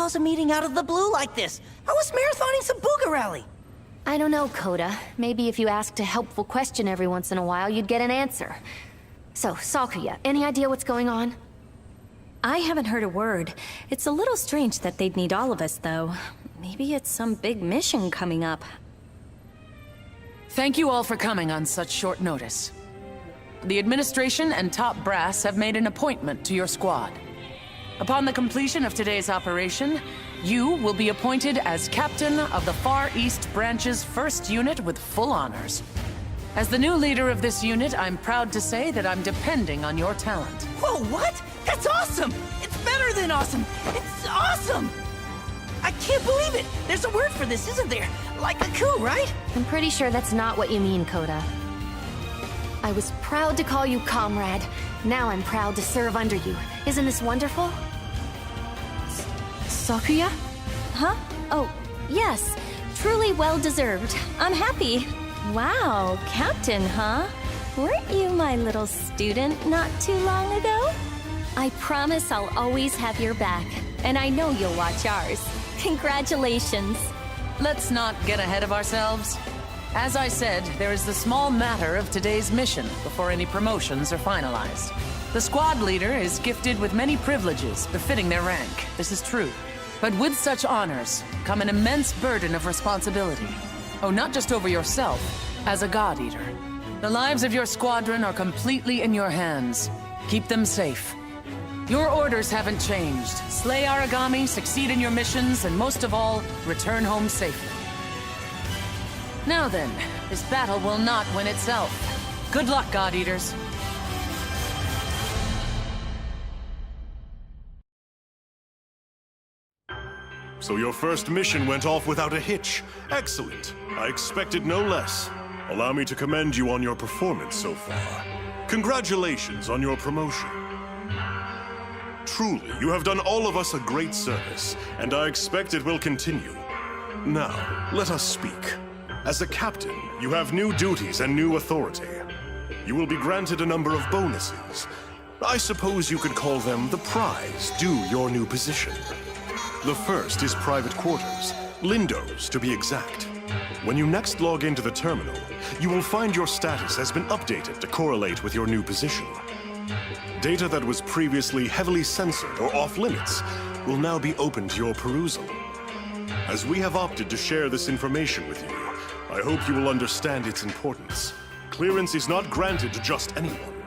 calls a meeting out of the blue like this? I was marathoning some Guraru. I don't know, Coda. Maybe if you asked a helpful question every once in a while, you'd get an answer. So, Sakuya, any idea what's going on? I haven't heard a word. It's a little strange that they'd need all of us, though. Maybe it's some big mission coming up. Thank you all for coming on such short notice. The administration and top brass have made an appointment to your squad. Upon the completion of today's operation, you will be appointed as captain of the Far East Branch's 1st unit with full honors. As the new leader of this unit, I'm proud to say that I'm depending on your talent. Whoa, what? That's awesome! It's better than awesome! It's awesome! I can't believe it! There's a word for this, isn't there? Like a coup, right? I'm pretty sure that's not what you mean, Coda. I was proud to call you comrade. Now I'm proud to serve under you. Isn't this wonderful? Sakuya? Huh? Oh, yes. Truly well-deserved. I'm happy. Wow, Captain, huh? Weren't you my little student not too long ago? I promise I'll always have your back, and I know you'll watch ours. Congratulations. Let's not get ahead of ourselves. As I said, there is the small matter of today's mission before any promotions are finalized. The squad leader is gifted with many privileges befitting their rank. This is true. But with such honors come an immense burden of responsibility. Oh, not just over yourself, as a God Eater. The lives of your squadron are completely in your hands. Keep them safe. Your orders haven't changed. Slay Aragami, succeed in your missions, and most of all, return home safely. Now then, this battle will not win itself. Good luck, God Eaters. So your first mission went off without a hitch. Excellent. I expected no less. Allow me to commend you on your performance so far. Congratulations on your promotion. Truly, you have done all of us a great service, and I expect it will continue. Now, let us speak. As a captain, you have new duties and new authority. You will be granted a number of bonuses. I suppose you could call them the prize due your new position. The first is private quarters, Lindo's to be exact. When you next log into the terminal, you will find your status has been updated to correlate with your new position. Data that was previously heavily censored or off-limits will now be open to your perusal. As we have opted to share this information with you, I hope you will understand its importance. Clearance is not granted to just anyone.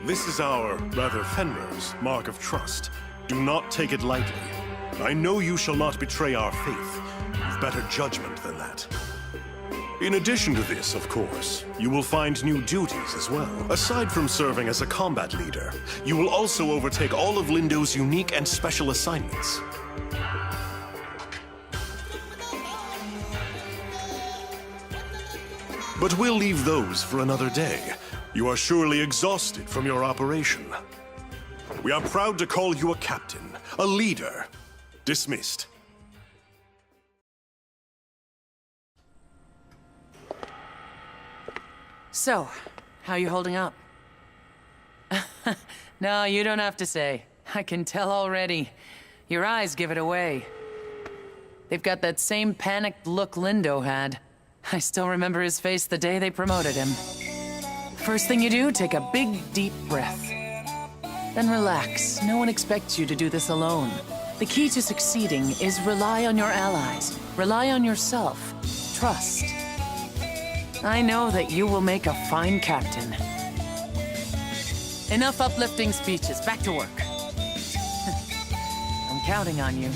This is our, rather Fenrir's, mark of trust. Do not take it lightly. I know you shall not betray our faith. You've better judgment than that. In addition to this, of course, you will find new duties as well. Aside from serving as a combat leader, you will also overtake all of Lindo's unique and special assignments. But we'll leave those for another day. You are surely exhausted from your operation. We are proud to call you a captain, a leader. Dismissed. So, how you holding up? No, you don't have to say. I can tell already. Your eyes give it away. They've got that same panicked look Lindo had. I still remember his face the day they promoted him. First thing you do, take a big, deep breath. Then relax. No one expects you to do this alone. The key to succeeding is rely on your allies. Rely on yourself. Trust. I know that you will make a fine captain. Enough uplifting speeches. Back to work. I'm counting on you.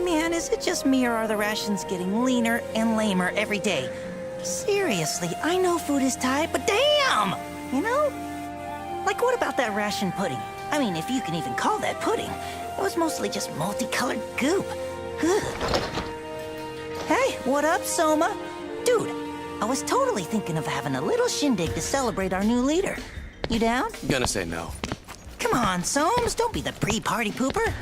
Man, is it just me or are the rations getting leaner and lamer every day? Seriously, I know food is tight, but damn! You know? Like, what about that ration pudding? I mean, if you can even call that pudding. It was mostly just multicolored goop. Hey, what up, Soma? Dude, I was totally thinking of having a little shindig to celebrate our new leader. You down? Gonna say no. Come on, Somes, don't be the pre-party pooper.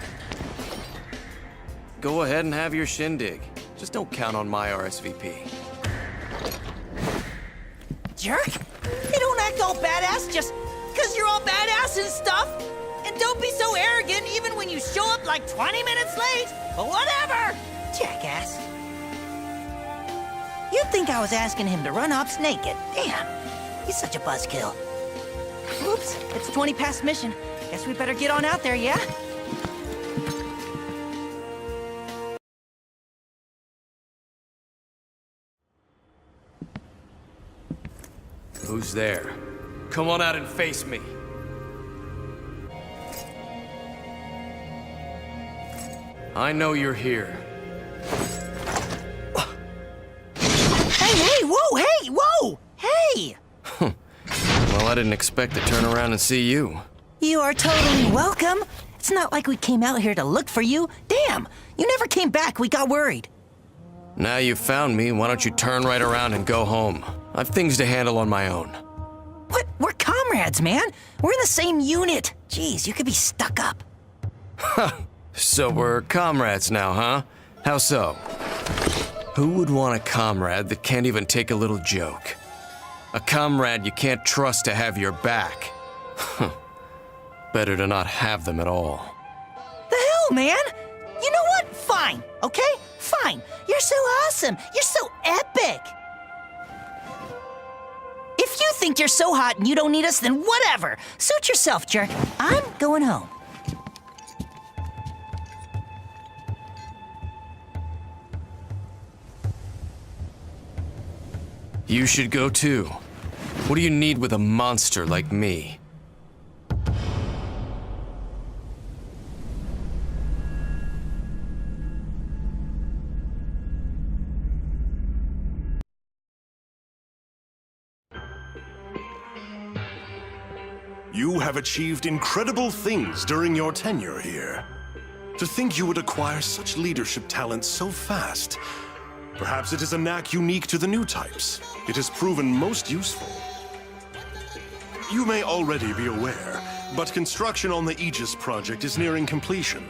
Go ahead and have your shindig. Just don't count on my RSVP. jerk! You don't act all badass just because you're all badass and stuff! And don't be so arrogant even when you show up like 20 minutes late! But whatever! Jackass. You'd think I was asking him to run ops naked. Damn, he's such a buzzkill. Oops, it's 20 past mission. Guess we better get on out there, yeah? Who's there? Come on out and face me. I know you're here. Hey, whoa! Hey! Well, I didn't expect to turn around and see you. You are totally welcome. It's not like we came out here to look for you. Damn, you never came back. We got worried. Now you've found me, why don't you turn right around and go home? I've things to handle on my own. What? We're comrades, man. We're in the same unit. Jeez, you could be stuck up. So we're comrades now, huh? How so? Who would want a comrade that can't even take a little joke? A comrade you can't trust to have your back. Better to not have them at all. The hell, man? You know what? Fine, okay? Fine. You're so awesome. You're so epic. If you think you're so hot and you don't need us, then whatever. Suit yourself, jerk. I'm going home. You should go too. What do you need with a monster like me? You have achieved incredible things during your tenure here. To think you would acquire such leadership talent so fast. Perhaps it is a knack unique to the new types. It has proven most useful. You may already be aware, but construction on the Aegis project is nearing completion.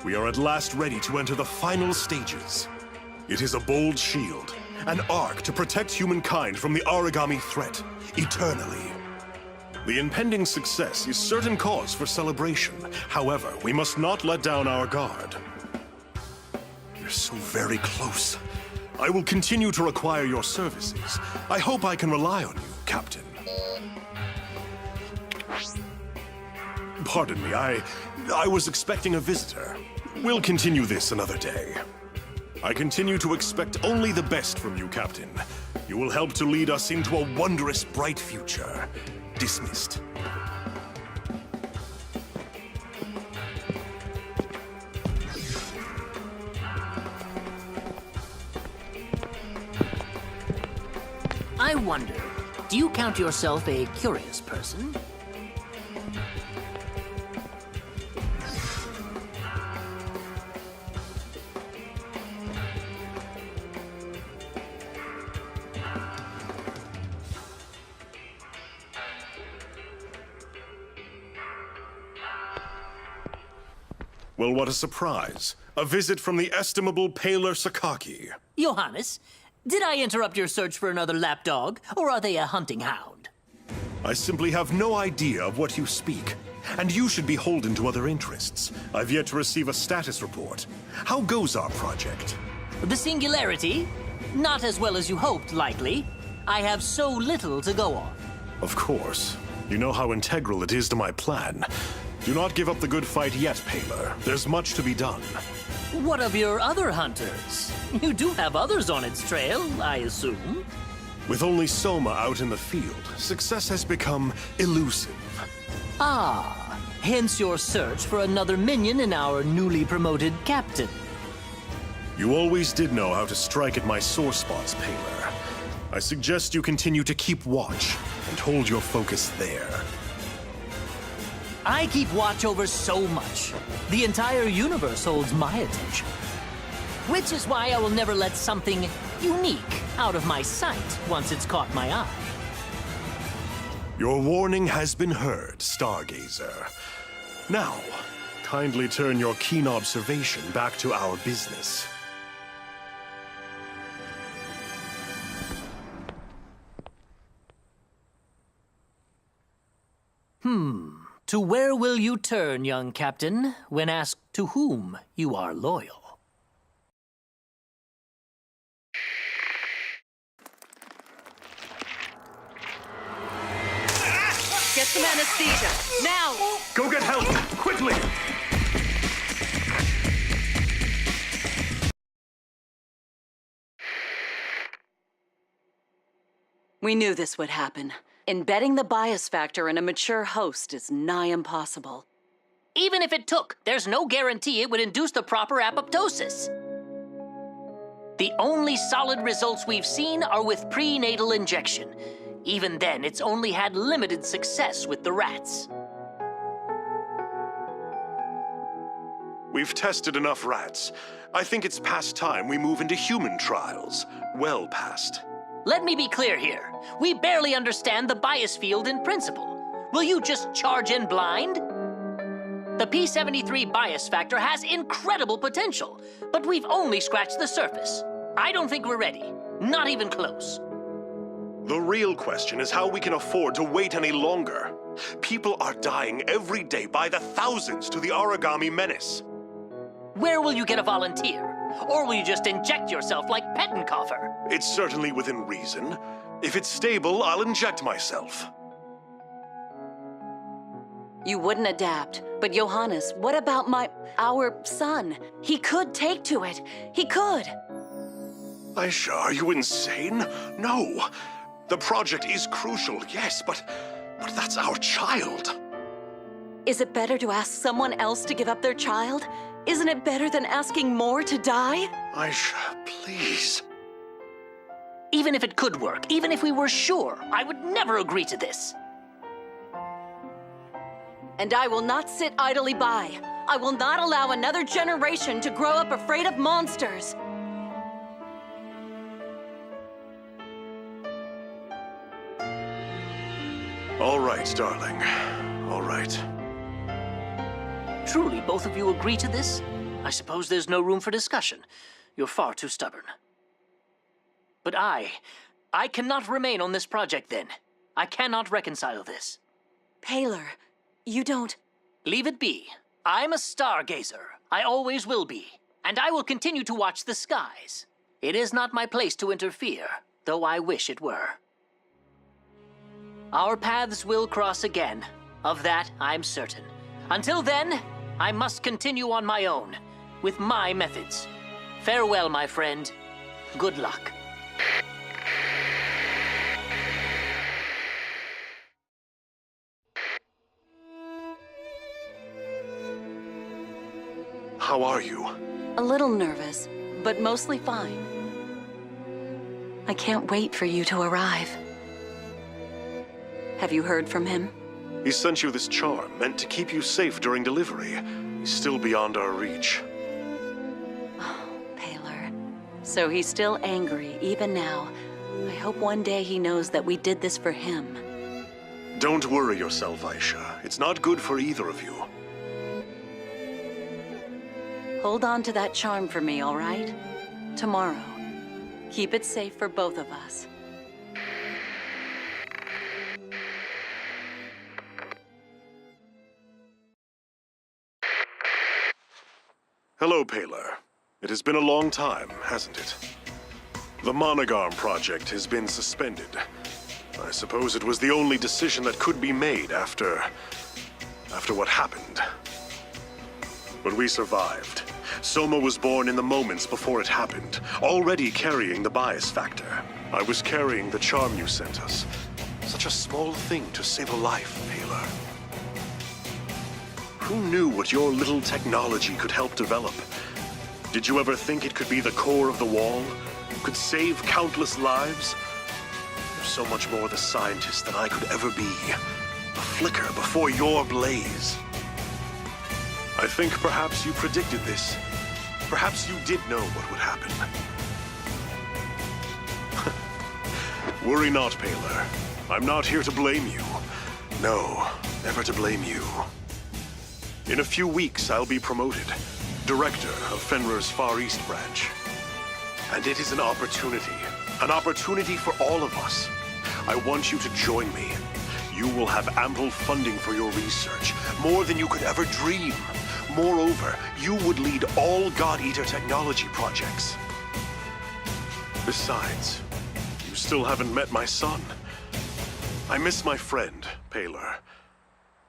We are at last ready to enter the final stages. It is a bold shield, an arc to protect humankind from the origami threat, eternally. The impending success is certain cause for celebration. However, we must not let down our guard. We're so very close. I will continue to require your services. I hope I can rely on you, Captain. Pardon me, I was expecting a visitor. We'll continue this another day. I continue to expect only the best from you, Captain. You will help to lead us into a wondrous, bright future. Dismissed. I wonder, do you count yourself a curious person? Well, what a surprise. A visit from the estimable Paler Sakaki. Johannes, did I interrupt your search for another lapdog, or are they a hunting hound? I simply have no idea of what you speak, and you should be beholden to other interests. I've yet to receive a status report. How goes our project? The Singularity? Not as well as you hoped, likely. I have so little to go on. Of course. You know how integral it is to my plan. Do not give up the good fight yet, Paler. There's much to be done. What of your other hunters? You do have others on its trail, I assume. With only Soma out in the field, success has become elusive. Ah, hence your search for another minion in our newly promoted captain. You always did know how to strike at my sore spots, Paler. I suggest you continue to keep watch and hold your focus there. I keep watch over so much. The entire universe holds my attention. Which is why I will never let something unique out of my sight once it's caught my eye. Your warning has been heard, Stargazer. Now, kindly turn your keen observation back to our business. To where will you turn, young captain, when asked to whom you are loyal? Get some anesthesia, now! Go get help, quickly! We knew this would happen. Embedding the bias factor in a mature host is nigh impossible. Even if it took, there's no guarantee it would induce the proper apoptosis. The only solid results we've seen are with prenatal injection. Even then, it's only had limited success with the rats. We've tested enough rats. I think it's past time we move into human trials. Well past. Let me be clear here. We barely understand the bias field in principle. Will you just charge in blind? The P73 bias factor has incredible potential, but we've only scratched the surface. I don't think we're ready. Not even close. The real question is how we can afford to wait any longer. People are dying every day by the thousands to the origami menace. Where will you get a volunteer? Or will you just inject yourself like Pettenkoffer? It's certainly within reason. If it's stable, I'll inject myself. You wouldn't adapt. But Johannes, what about our son? He could take to it. He could. Aisha, are you insane? No. The project is crucial, yes, but that's our child. Is it better to ask someone else to give up their child? Isn't it better than asking more to die? Aisha, please. Even if it could work, even if we were sure, I would never agree to this. And I will not sit idly by. I will not allow another generation to grow up afraid of monsters. All right, darling. All right. Truly, both of you agree to this? I suppose there's no room for discussion. You're far too stubborn. But I cannot remain on this project then. I cannot reconcile this. Paler, you don't... Leave it be. I'm a stargazer. I always will be. And I will continue to watch the skies. It is not my place to interfere, though I wish it were. Our paths will cross again. Of that, I'm certain. Until then, I must continue on my own, with my methods. Farewell, my friend. Good luck. How are you? A little nervous, but mostly fine. I can't wait for you to arrive. Have you heard from him? He sent you this charm, meant to keep you safe during delivery. He's still beyond our reach. Oh, Paler. So he's still angry, even now. I hope one day he knows that we did this for him. Don't worry yourself, Aisha. It's not good for either of you. Hold on to that charm for me, all right? Tomorrow. Keep it safe for both of us. Hello, Paler. It has been a long time, hasn't it? The Monogarm project has been suspended. I suppose it was the only decision that could be made after what happened. But we survived. Soma was born in the moments before it happened, already carrying the bias factor. I was carrying the charm you sent us. Such a small thing to save a life, Paler. Who knew what your little technology could help develop? Did you ever think it could be the core of the wall? Could save countless lives? You're so much more the scientist than I could ever be. A flicker before your blaze. I think perhaps you predicted this. Perhaps you did know what would happen. Worry not, Paler. I'm not here to blame you. No, never to blame you. In a few weeks, I'll be promoted. Director of Fenrir's Far East branch. And it is an opportunity for all of us. I want you to join me. You will have ample funding for your research, more than you could ever dream. Moreover, you would lead all God Eater technology projects. Besides, you still haven't met my son. I miss my friend, Paler.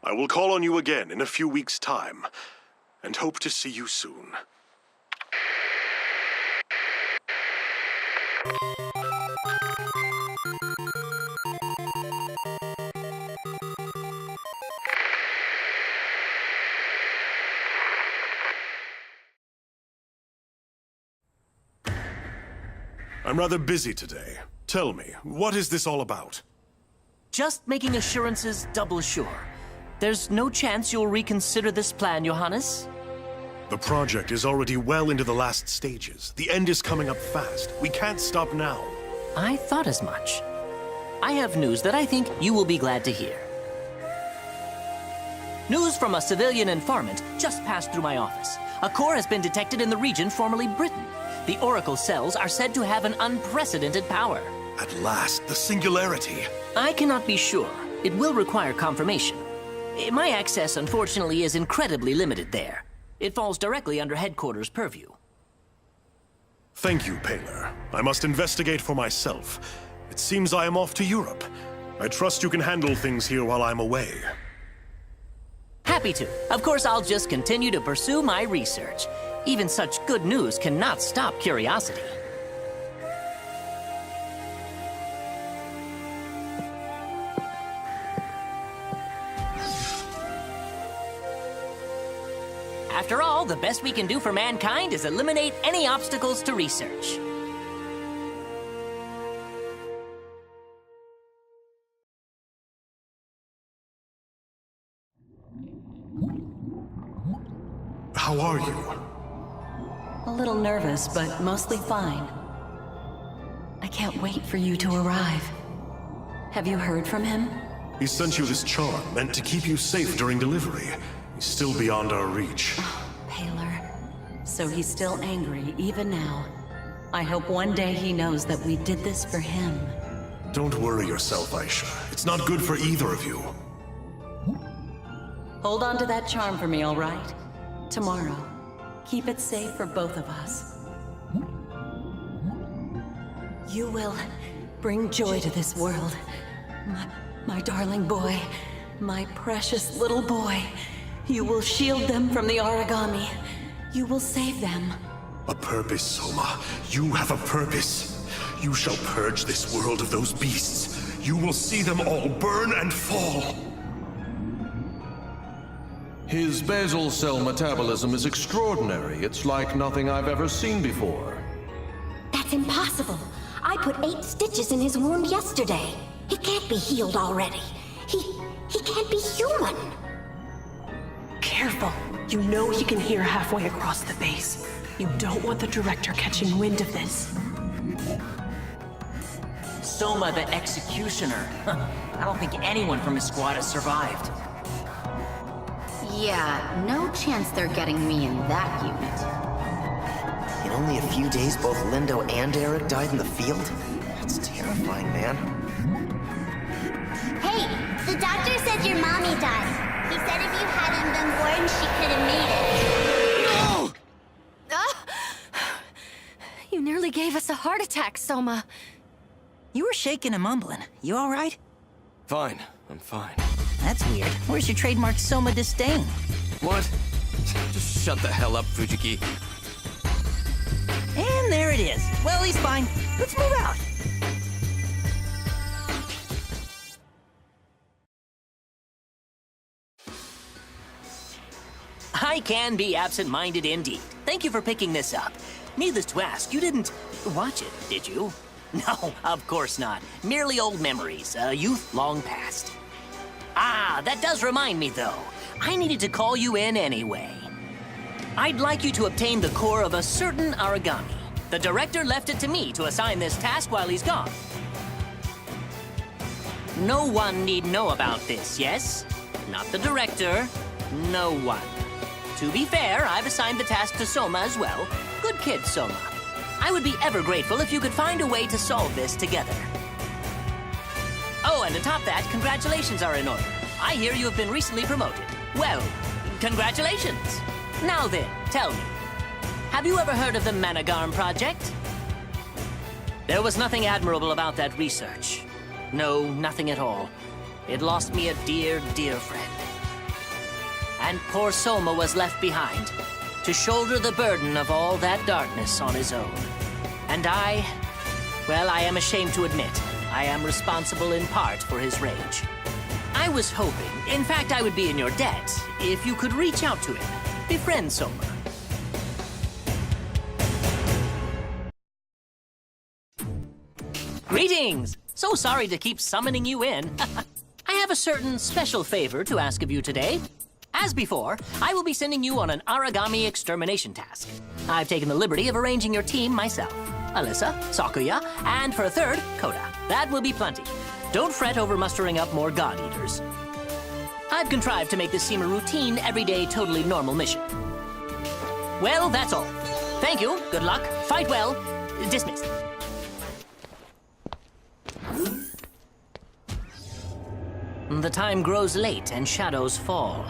I will call on you again in a few weeks' time, and hope to see you soon. I'm rather busy today. Tell me, what is this all about? Just making assurances double sure. There's no chance you'll reconsider this plan, Johannes? The project is already well into the last stages. The end is coming up fast. We can't stop now. I thought as much. I have news that I think you will be glad to hear. News from a civilian informant just passed through my office. A core has been detected in the region formerly Britain. The Oracle cells are said to have an unprecedented power. At last, the singularity. I cannot be sure. It will require confirmation. My access, unfortunately, is incredibly limited there. It falls directly under headquarters' purview. Thank you, Paler. I must investigate for myself. It seems I am off to Europe. I trust you can handle things here while I'm away. Happy to. Of course, I'll just continue to pursue my research. Even such good news cannot stop curiosity. After all, the best we can do for mankind is eliminate any obstacles to research. How are you? A little nervous, but mostly fine. I can't wait for you to arrive. Have you heard from him? He sent you this charm, meant to keep you safe during delivery. He's still beyond our reach. Paler. So he's still angry, even now. I hope one day he knows that we did this for him. Don't worry yourself, Aisha. It's not good for either of you. Hold on to that charm for me, all right? Tomorrow. Keep it safe for both of us. You will bring joy to this world. My darling boy. My precious little boy. You will shield them from the origami. You will save them. A purpose, Soma. You have a purpose. You shall purge this world of those beasts. You will see them all burn and fall. His basal cell metabolism is extraordinary. It's like nothing I've ever seen before. That's impossible. I put 8 stitches in his wound yesterday. He can't be healed already. He can't be human. Careful. You know he can hear halfway across the base. You don't want the director catching wind of this. Soma the Executioner. I don't think anyone from his squad has survived. Yeah, no chance they're getting me in that unit. In only a few days, both Lindo and Eric died in the field? That's terrifying, man. Hey, the doctor said your mommy died. He said if you hadn't been born, she could have made it. No! You nearly gave us a heart attack, Soma. You were shaking and mumbling. You all right? Fine, I'm fine. That's weird. Where's your trademark Soma disdain? What? Just shut the hell up, Fujiki. And there it is. Well, he's fine. Let's move out. I can be absent-minded indeed. Thank you for picking this up. Needless to ask, you didn't watch it, did you? No, of course not. Merely old memories, a youth long past. Ah, that does remind me, though. I needed to call you in anyway. I'd like you to obtain the core of a certain origami. The director left it to me to assign this task while he's gone. No one need know about this, yes? Not the director, no one. To be fair, I've assigned the task to Soma as well. Good kid, Soma. I would be ever grateful if you could find a way to solve this together. Oh, and to top that, congratulations are in order. I hear you have been recently promoted. Well, congratulations. Now then, tell me, have you ever heard of the Managarm Project? There was nothing admirable about that research. No, nothing at all. It lost me a dear, dear friend. And poor Soma was left behind to shoulder the burden of all that darkness on his own. And I am ashamed to admit, I am responsible in part for his rage. I was hoping, in fact, I would be in your debt, if you could reach out to him, befriend Soma. Greetings! So sorry to keep summoning you in. I have a certain special favor to ask of you today. As before, I will be sending you on an origami extermination task. I've taken the liberty of arranging your team myself. Alyssa, Sakuya, and for a third, Koda. That will be plenty. Don't fret over mustering up more God Eaters. I've contrived to make this seem a routine, everyday, totally normal mission. Well, that's all. Thank you, good luck, fight well, dismissed. The time grows late and shadows fall.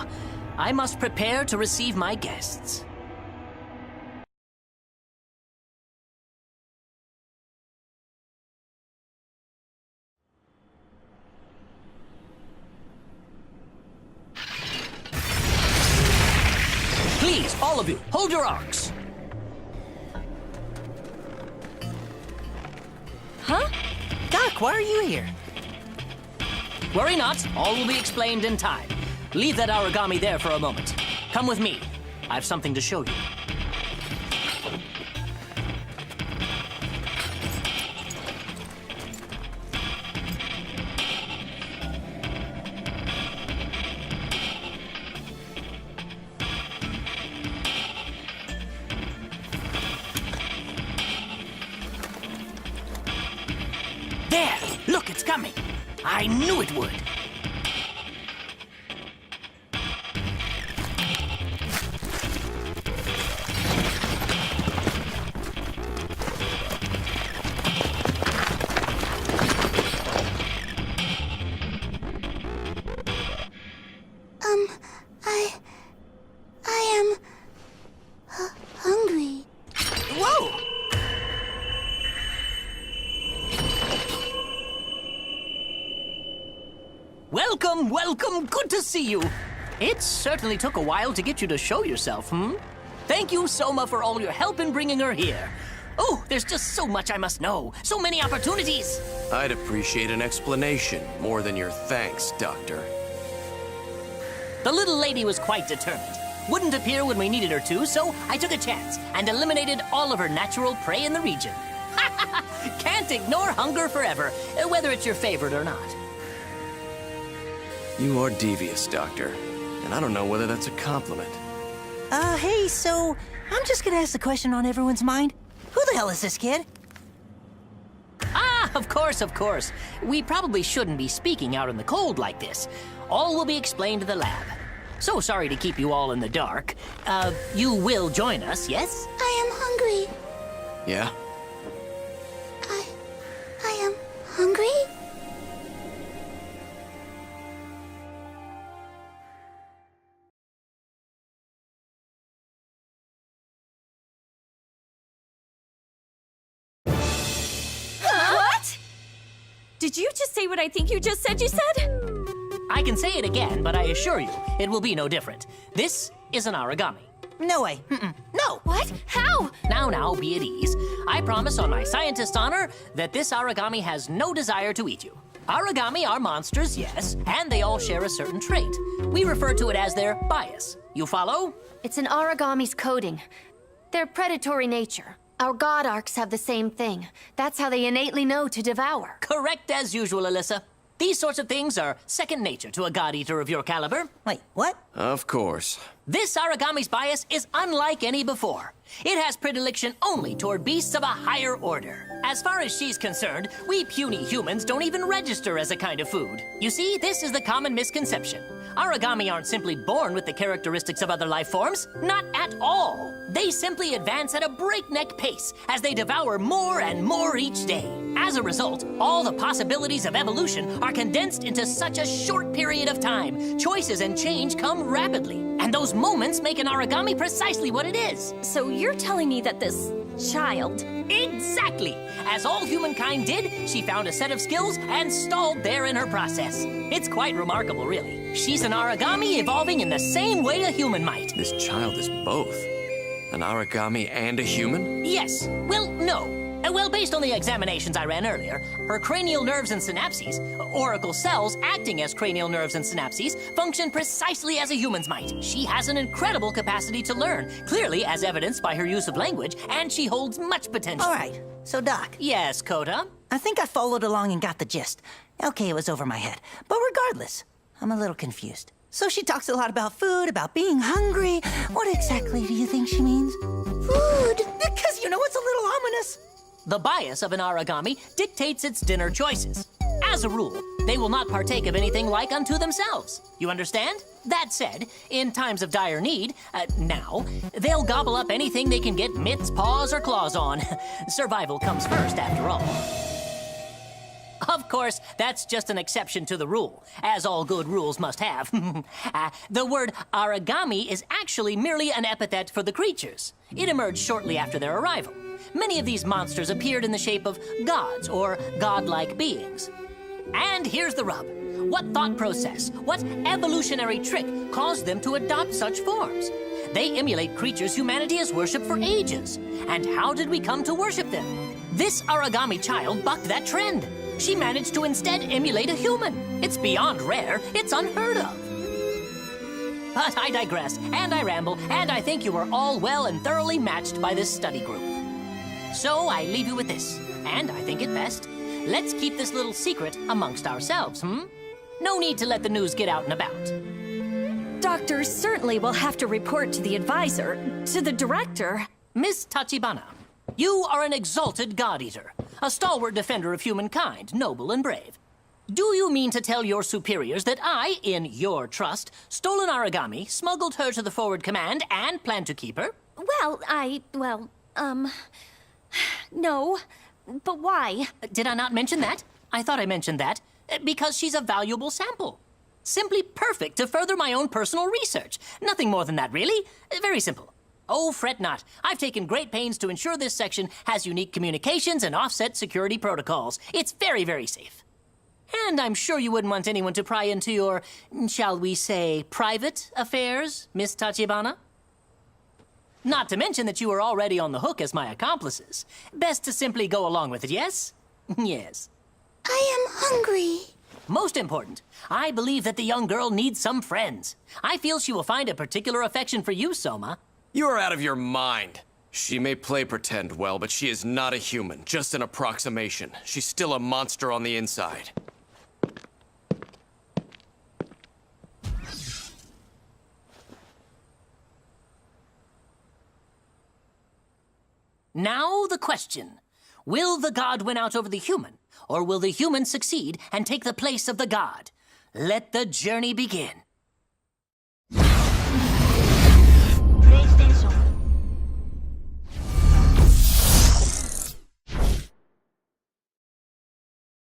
I must prepare to receive my guests. Please, all of you, hold your arcs. Huh? Doc, why are you here? Worry not, all will be explained in time. Leave that origami there for a moment. Come with me. I've something to show you. There! Look, it's coming! I knew it would! I am hungry. Whoa! Welcome, welcome, good to see you. It certainly took a while to get you to show yourself, Thank you, Soma, for all your help in bringing her here. Oh, there's just so much I must know. So many opportunities. I'd appreciate an explanation more than your thanks, Doctor. The little lady was quite determined. Wouldn't appear when we needed her to, so I took a chance and eliminated all of her natural prey in the region. Can't ignore hunger forever, whether it's your favorite or not. You are devious, Doctor. And I don't know whether that's a compliment. Hey, so I'm just gonna ask the question on everyone's mind. Who the hell is this kid? Ah, of course, of course. We probably shouldn't be speaking out in the cold like this. All will be explained to the lab. So sorry to keep you all in the dark. You will join us, yes? I am hungry. Yeah? I am hungry? What? Did you just say what I think you just said you said? I can say it again, but I assure you, it will be no different. This is an origami. No way. No. What? How? Now, be at ease. I promise on my scientist's honor that this origami has no desire to eat you. Origami are monsters, yes, and they all share a certain trait. We refer to it as their bias. You follow? It's an origami's coding. Their predatory nature. Our god arcs have the same thing. That's how they innately know to devour. Correct as usual, Alyssa. These sorts of things are second nature to a god eater of your caliber. Wait, what? Of course. This origami's bias is unlike any before. It has predilection only toward beasts of a higher order. As far as she's concerned, we puny humans don't even register as a kind of food. You see, this is the common misconception. Origami aren't simply born with the characteristics of other life forms. Not at all. They simply advance at a breakneck pace as they devour more and more each day. As a result, all the possibilities of evolution are condensed into such a short period of time. Choices and change come rapidly, and those moments make an origami precisely what it is. So you're telling me that this child... Exactly! As all humankind did, she found a set of skills and stalled there in her process. It's quite remarkable, really. She's an origami evolving in the same way a human might. This child is both. An origami and a human? Yes. Well, no. Well, based on the examinations I ran earlier, her cranial nerves and synapses, oracle cells acting as cranial nerves and synapses, function precisely as a human's might. She has an incredible capacity to learn, clearly as evidenced by her use of language, and she holds much potential. All right, so Doc. Yes, Coda? I think I followed along and got the gist. Okay, it was over my head. But regardless, I'm a little confused. So she talks a lot about food, about being hungry. What exactly do you think she means? Food! Because, you know, it's a little ominous. The bias of an origami dictates its dinner choices. As a rule, they will not partake of anything like unto themselves. You understand? That said, in times of dire need, now, they'll gobble up anything they can get mitts, paws, or claws on. Survival comes first, after all. Of course, that's just an exception to the rule, as all good rules must have. The word origami is actually merely an epithet for the creatures. It emerged shortly after their arrival. Many of these monsters appeared in the shape of gods or godlike beings. And here's the rub. What thought process, what evolutionary trick caused them to adopt such forms? They emulate creatures humanity has worshipped for ages. And how did we come to worship them? This origami child bucked that trend. She managed to instead emulate a human. It's beyond rare. It's unheard of. But I digress, and I ramble, and I think you are all well and thoroughly matched by this study group. So I leave you with this, and I think it best. Let's keep this little secret amongst ourselves, No need to let the news get out and about. Doctor certainly will have to report to the advisor, to the director. Miss Tachibana, you are an exalted god-eater, a stalwart defender of humankind, noble and brave. Do you mean to tell your superiors that I, in your trust, stole an origami, smuggled her to the forward command, and plan to keep her? Well, no. But why? Did I not mention that? I thought I mentioned that. Because she's a valuable sample. Simply perfect to further my own personal research. Nothing more than that, really. Very simple. Oh, fret not. I've taken great pains to ensure this section has unique communications and offset security protocols. It's very, very safe. And I'm sure you wouldn't want anyone to pry into your, shall we say, private affairs, Miss Tachibana? Not to mention that you are already on the hook as my accomplices. Best to simply go along with it, yes? Yes. I am hungry. Most important, I believe that the young girl needs some friends. I feel she will find a particular affection for you, Soma. You are out of your mind. She may play pretend well, but she is not a human, just an approximation. She's still a monster on the inside. Now the question. Will the god win out over the human, or will the human succeed and take the place of the god? Let the journey begin.